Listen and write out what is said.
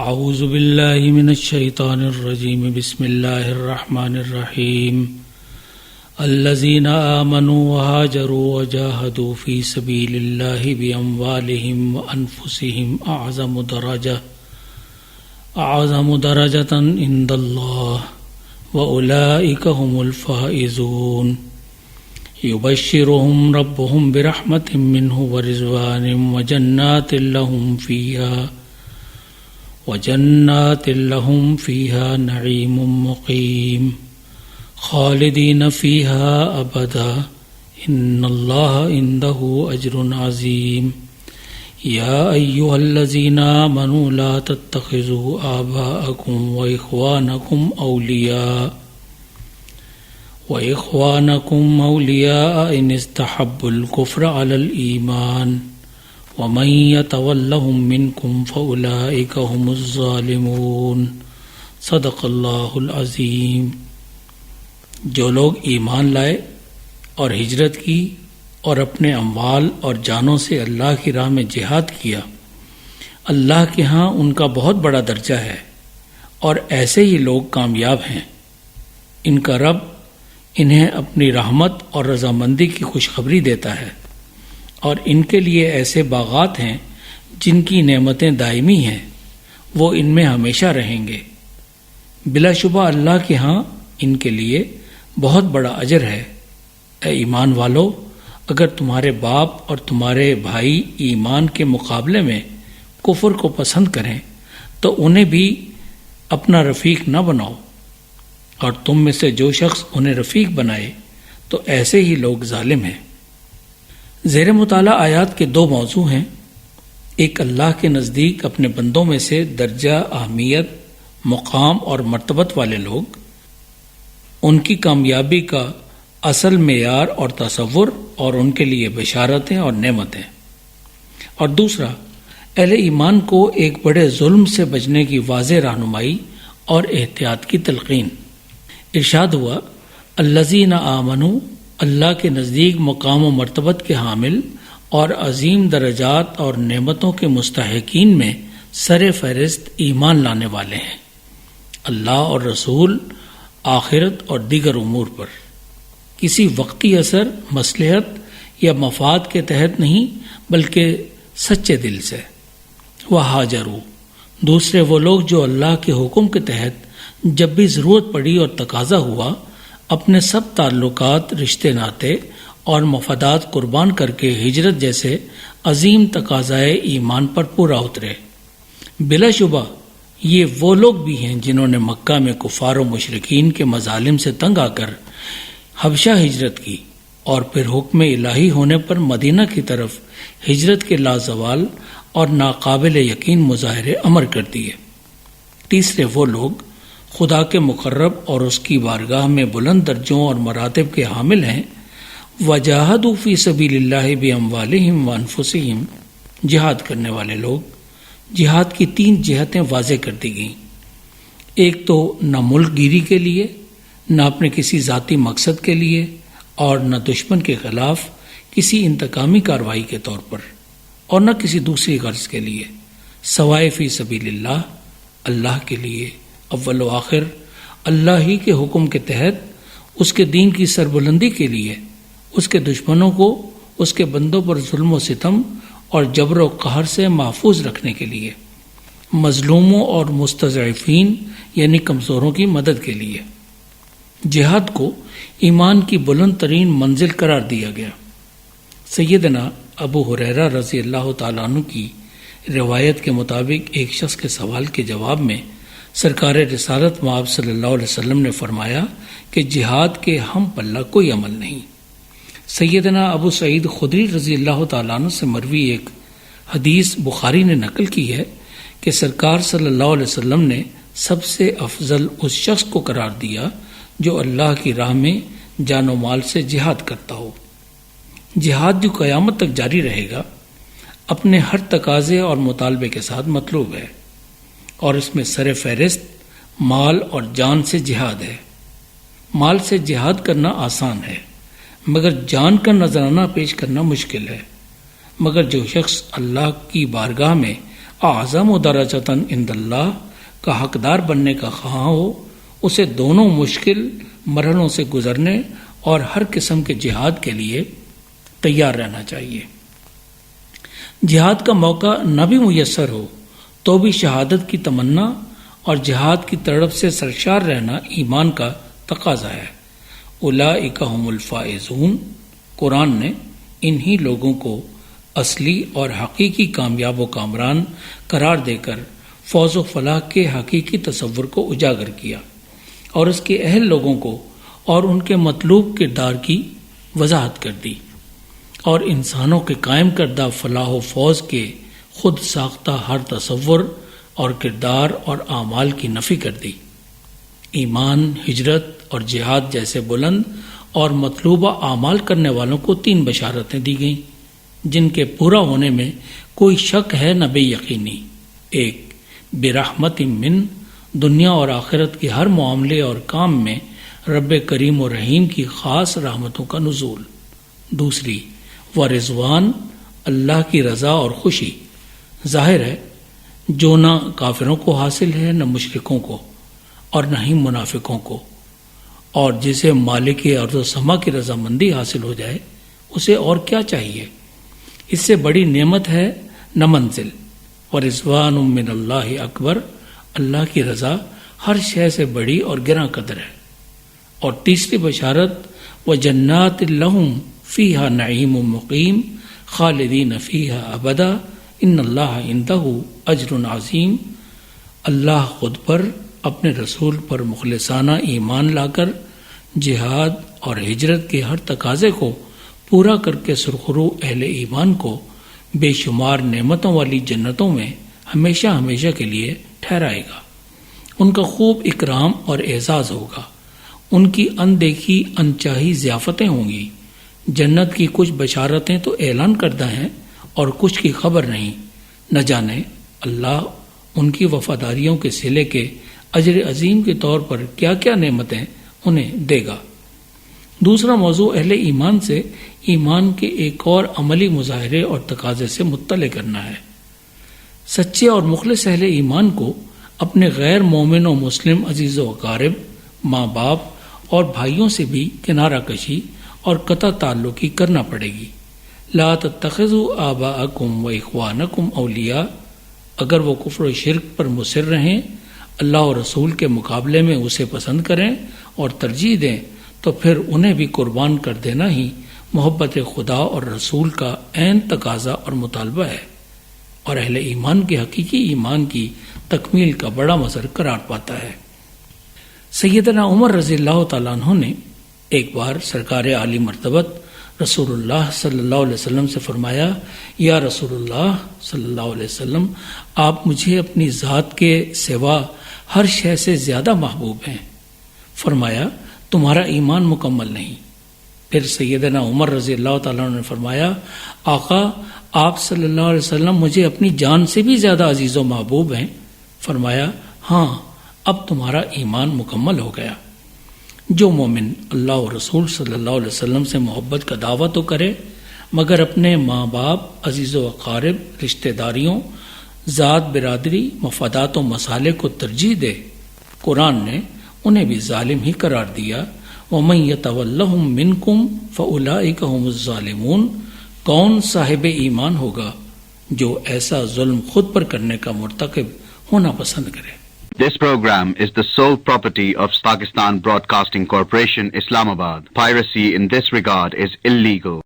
اعوذ باللہ من الشیطان الرجیم بسم اللہ الرحمن الرحیم الذین آمنوا وہاجروا وجاہدوا فی سبیل اللہ باموالہم وانفسہم اعظم درجۃ عند اللہ واولئک هم الفائزون یبشرہم ربہم برحمۃ منہ ورضوان وجنات لهم فيها نعيم مقيم خالدين فيها أبدا إن الله عنده أجر عظيم يا أيها الذين آمنوا لا تتخذوا آباءكم وإخوانكم أولياء إن استحبوا الكفر على الإيمان ومن يتولهم منكم فأولئك هم الظالمون صدق اللہ العظیم۔ جو لوگ ایمان لائے اور ہجرت کی اور اپنے اموال اور جانوں سے اللہ کی راہ میں جہاد کیا، اللہ کے ہاں ان کا بہت بڑا درجہ ہے، اور ایسے ہی لوگ کامیاب ہیں۔ ان کا رب انہیں اپنی رحمت اور رضامندی کی خوشخبری دیتا ہے، اور ان کے لیے ایسے باغات ہیں جن کی نعمتیں دائمی ہیں، وہ ان میں ہمیشہ رہیں گے۔ بلا شبہ اللہ کے ہاں ان کے لیے بہت بڑا اجر ہے۔ اے ایمان والو، اگر تمہارے باپ اور تمہارے بھائی ایمان کے مقابلے میں کفر کو پسند کریں تو انہیں بھی اپنا رفیق نہ بناؤ، اور تم میں سے جو شخص انہیں رفیق بنائے تو ایسے ہی لوگ ظالم ہیں۔ زیر مطالعہ آیات کے دو موضوع ہیں۔ ایک، اللہ کے نزدیک اپنے بندوں میں سے درجہ، اہمیت، مقام اور مرتبت والے لوگ، ان کی کامیابی کا اصل معیار اور تصور، اور ان کے لیے بشارتیں اور نعمتیں۔ اور دوسرا، اہل ایمان کو ایک بڑے ظلم سے بچنے کی واضح رہنمائی اور احتیاط کی تلقین۔ ارشاد ہوا، الذین آمنوا، اللہ کے نزدیک مقام و مرتبت کے حامل اور عظیم درجات اور نعمتوں کے مستحقین میں سر فہرست ایمان لانے والے ہیں، اللہ اور رسول، آخرت اور دیگر امور پر، کسی وقتی اثر، مصلحت یا مفاد کے تحت نہیں بلکہ سچے دل سے۔ وہاجروا، دوسرے وہ لوگ جو اللہ کے حکم کے تحت جب بھی ضرورت پڑی اور تقاضا ہوا اپنے سب تعلقات، رشتے ناطے اور مفادات قربان کر کے ہجرت جیسے عظیم تقاضائے ایمان پر پورا اترے۔ بلا شبہ یہ وہ لوگ بھی ہیں جنہوں نے مکہ میں کفار و مشرکین کے مظالم سے تنگ آ کر حبشہ ہجرت کی، اور پھر حکم الہی ہونے پر مدینہ کی طرف ہجرت کے لازوال اور ناقابل یقین مظاہرے امر کر دیے۔ تیسرے وہ لوگ خدا کے مقرب اور اس کی بارگاہ میں بلند درجوں اور مراتب کے حامل ہیں، وجاہدوا فی سبیل اللہ باموالہم وانفسہم، جہاد کرنے والے لوگ۔ جہاد کی تین جہتیں واضح کر دی گئیں۔ ایک تو نہ ملک گیری کے لیے، نہ اپنے کسی ذاتی مقصد کے لیے، اور نہ دشمن کے خلاف کسی انتقامی کارروائی کے طور پر، اور نہ کسی دوسری غرض کے لیے، سوائے فی سبیل اللہ، اللہ کے لیے، اول و آخر اللہ ہی کے حکم کے تحت، اس کے دین کی سربلندی کے لیے، اس کے دشمنوں کو اس کے بندوں پر ظلم و ستم اور جبر و قہر سے محفوظ رکھنے کے لیے، مظلوموں اور مستضعفین یعنی کمزوروں کی مدد کے لیے۔ جہاد کو ایمان کی بلند ترین منزل قرار دیا گیا۔ سیدنا ابو ہریرہ رضی اللہ تعالیٰ عنہ کی روایت کے مطابق ایک شخص کے سوال کے جواب میں سرکار رسالت مآب صلی اللہ علیہ وسلم نے فرمایا کہ جہاد کے ہم پلہ کوئی عمل نہیں۔ سیدنا ابو سعید خدری رضی اللہ تعالیٰ عنہ سے مروی ایک حدیث بخاری نے نقل کی ہے کہ سرکار صلی اللہ علیہ وسلم نے سب سے افضل اس شخص کو قرار دیا جو اللہ کی راہ میں جان و مال سے جہاد کرتا ہو۔ جہاد جو قیامت تک جاری رہے گا، اپنے ہر تقاضے اور مطالبے کے ساتھ مطلوب ہے، اور اس میں سر فہرست مال اور جان سے جہاد ہے۔ مال سے جہاد کرنا آسان ہے، مگر جان کا نذرانہ پیش کرنا مشکل ہے۔ مگر جو شخص اللہ کی بارگاہ میں اعظم درجۃ عند اللہ کا حقدار بننے کا خواہاں ہو، اسے دونوں مشکل مرحلوں سے گزرنے اور ہر قسم کے جہاد کے لیے تیار رہنا چاہیے۔ جہاد کا موقع نہ بھی میسر ہو تو بھی شہادت کی تمنا اور جہاد کی طرف سے سرشار رہنا ایمان کا تقاضا ہے۔ اولئک ھم الفائزون، قرآن نے انہی لوگوں کو اصلی اور حقیقی کامیاب و کامران قرار دے کر فوز و فلاح کے حقیقی تصور کو اجاگر کیا اور اس کے اہل لوگوں کو اور ان کے مطلوب کردار کی وضاحت کر دی، اور انسانوں کے قائم کردہ فلاح و فوز کے خود ساختہ ہر تصور اور کردار اور اعمال کی نفی کر دی۔ ایمان، ہجرت اور جہاد جیسے بلند اور مطلوبہ اعمال کرنے والوں کو 3 بشارتیں دی گئیں جن کے پورا ہونے میں کوئی شک ہے نہ بے یقینی۔ 1، برحمت من، دنیا اور آخرت کے ہر معاملے اور کام میں رب کریم و رحیم کی خاص رحمتوں کا نزول۔ 2، ورضوان، اللہ کی رضا اور خوشی۔ ظاہر ہے جو نہ کافروں کو حاصل ہے نہ مشرکوں کو اور نہ ہی منافقوں کو، اور جسے مالک ارض و سما کی رضامندی حاصل ہو جائے اسے اور کیا چاہیے؟ اس سے بڑی نعمت ہے نہ منزل۔ ورضوان من اللہ اکبر، اللہ کی رضا ہر شے سے بڑی اور گراں قدر ہے۔ اور تیسری بشارت، وجنات لہم فیہا نعیم مقیم خالدین فیہا ابدا ان اللہ عندہ اجر عظیم۔ اللہ خود پر، اپنے رسول پر مخلصانہ ایمان لا کر جہاد اور ہجرت کے ہر تقاضے کو پورا کر کے سرخرو اہل ایمان کو بے شمار نعمتوں والی جنتوں میں ہمیشہ ہمیشہ کے لیے ٹھہرائے گا۔ ان کا خوب اکرام اور اعزاز ہوگا، ان کی اندیکھی انچاہی ضیافتیں ہوں گی۔ جنت کی کچھ بشارتیں تو اعلان کردہ ہیں اور کچھ کی خبر نہیں، نہ جانے اللہ ان کی وفاداریوں کے صلے کے اجر عظیم کے طور پر کیا کیا نعمتیں انہیں دے گا۔ دوسرا موضوع اہل ایمان سے ایمان کے ایک اور عملی مظاہرے اور تقاضے سے مطلع کرنا ہے۔ سچے اور مخلص اہل ایمان کو اپنے غیر مومن و مسلم عزیز و اقارب، ماں باپ اور بھائیوں سے بھی کنارہ کشی اور قطع تعلقی کرنا پڑے گی۔ لا تتخذوا آباءکم و اخوانکم اولیاء، اگر وہ کفر و شرک پر مصر رہیں، اللہ اور رسول کے مقابلے میں اسے پسند کریں اور ترجیح دیں، تو پھر انہیں بھی قربان کر دینا ہی محبت خدا اور رسول کا عین تقاضا اور مطالبہ ہے، اور اہل ایمان کے حقیقی ایمان کی تکمیل کا بڑا مظہر قرار پاتا ہے۔ سیدنا عمر رضی اللہ تعالیٰ عنہ نے ایک بار سرکار عالی مرتبت رسول اللہ صلی اللہ علیہ وسلم سے فرمایا، یا رسول اللہ صلی اللہ علیہ وسلم، آپ مجھے اپنی ذات کے سوا ہر شے سے زیادہ محبوب ہیں۔ فرمایا، تمہارا ایمان مکمل نہیں۔ پھر سیدنا عمر رضی اللہ تعالیٰ عنہ نے فرمایا، آقا آپ صلی اللہ علیہ وسلم مجھے اپنی جان سے بھی زیادہ عزیز و محبوب ہیں۔ فرمایا، ہاں اب تمہارا ایمان مکمل ہو گیا۔ جو مومن اللہ اور رسول صلی اللہ علیہ وسلم سے محبت کا دعویٰ تو کرے مگر اپنے ماں باپ، عزیز و اقارب، رشتہ داریوں، ذات برادری، مفادات و مصالح کو ترجیح دے، قرآن نے انہیں بھی ظالم ہی قرار دیا۔ وَمَن يَتَوَلَّهُم مِّنكُمْ فَأُولَٰئِكَ هُمُ الظَّالِمُونَ، کون صاحب ایمان ہوگا جو ایسا ظلم خود پر کرنے کا مرتکب ہونا پسند کرے۔ This program is the sole property of Pakistan Broadcasting Corporation, Islamabad. Piracy in this regard is illegal.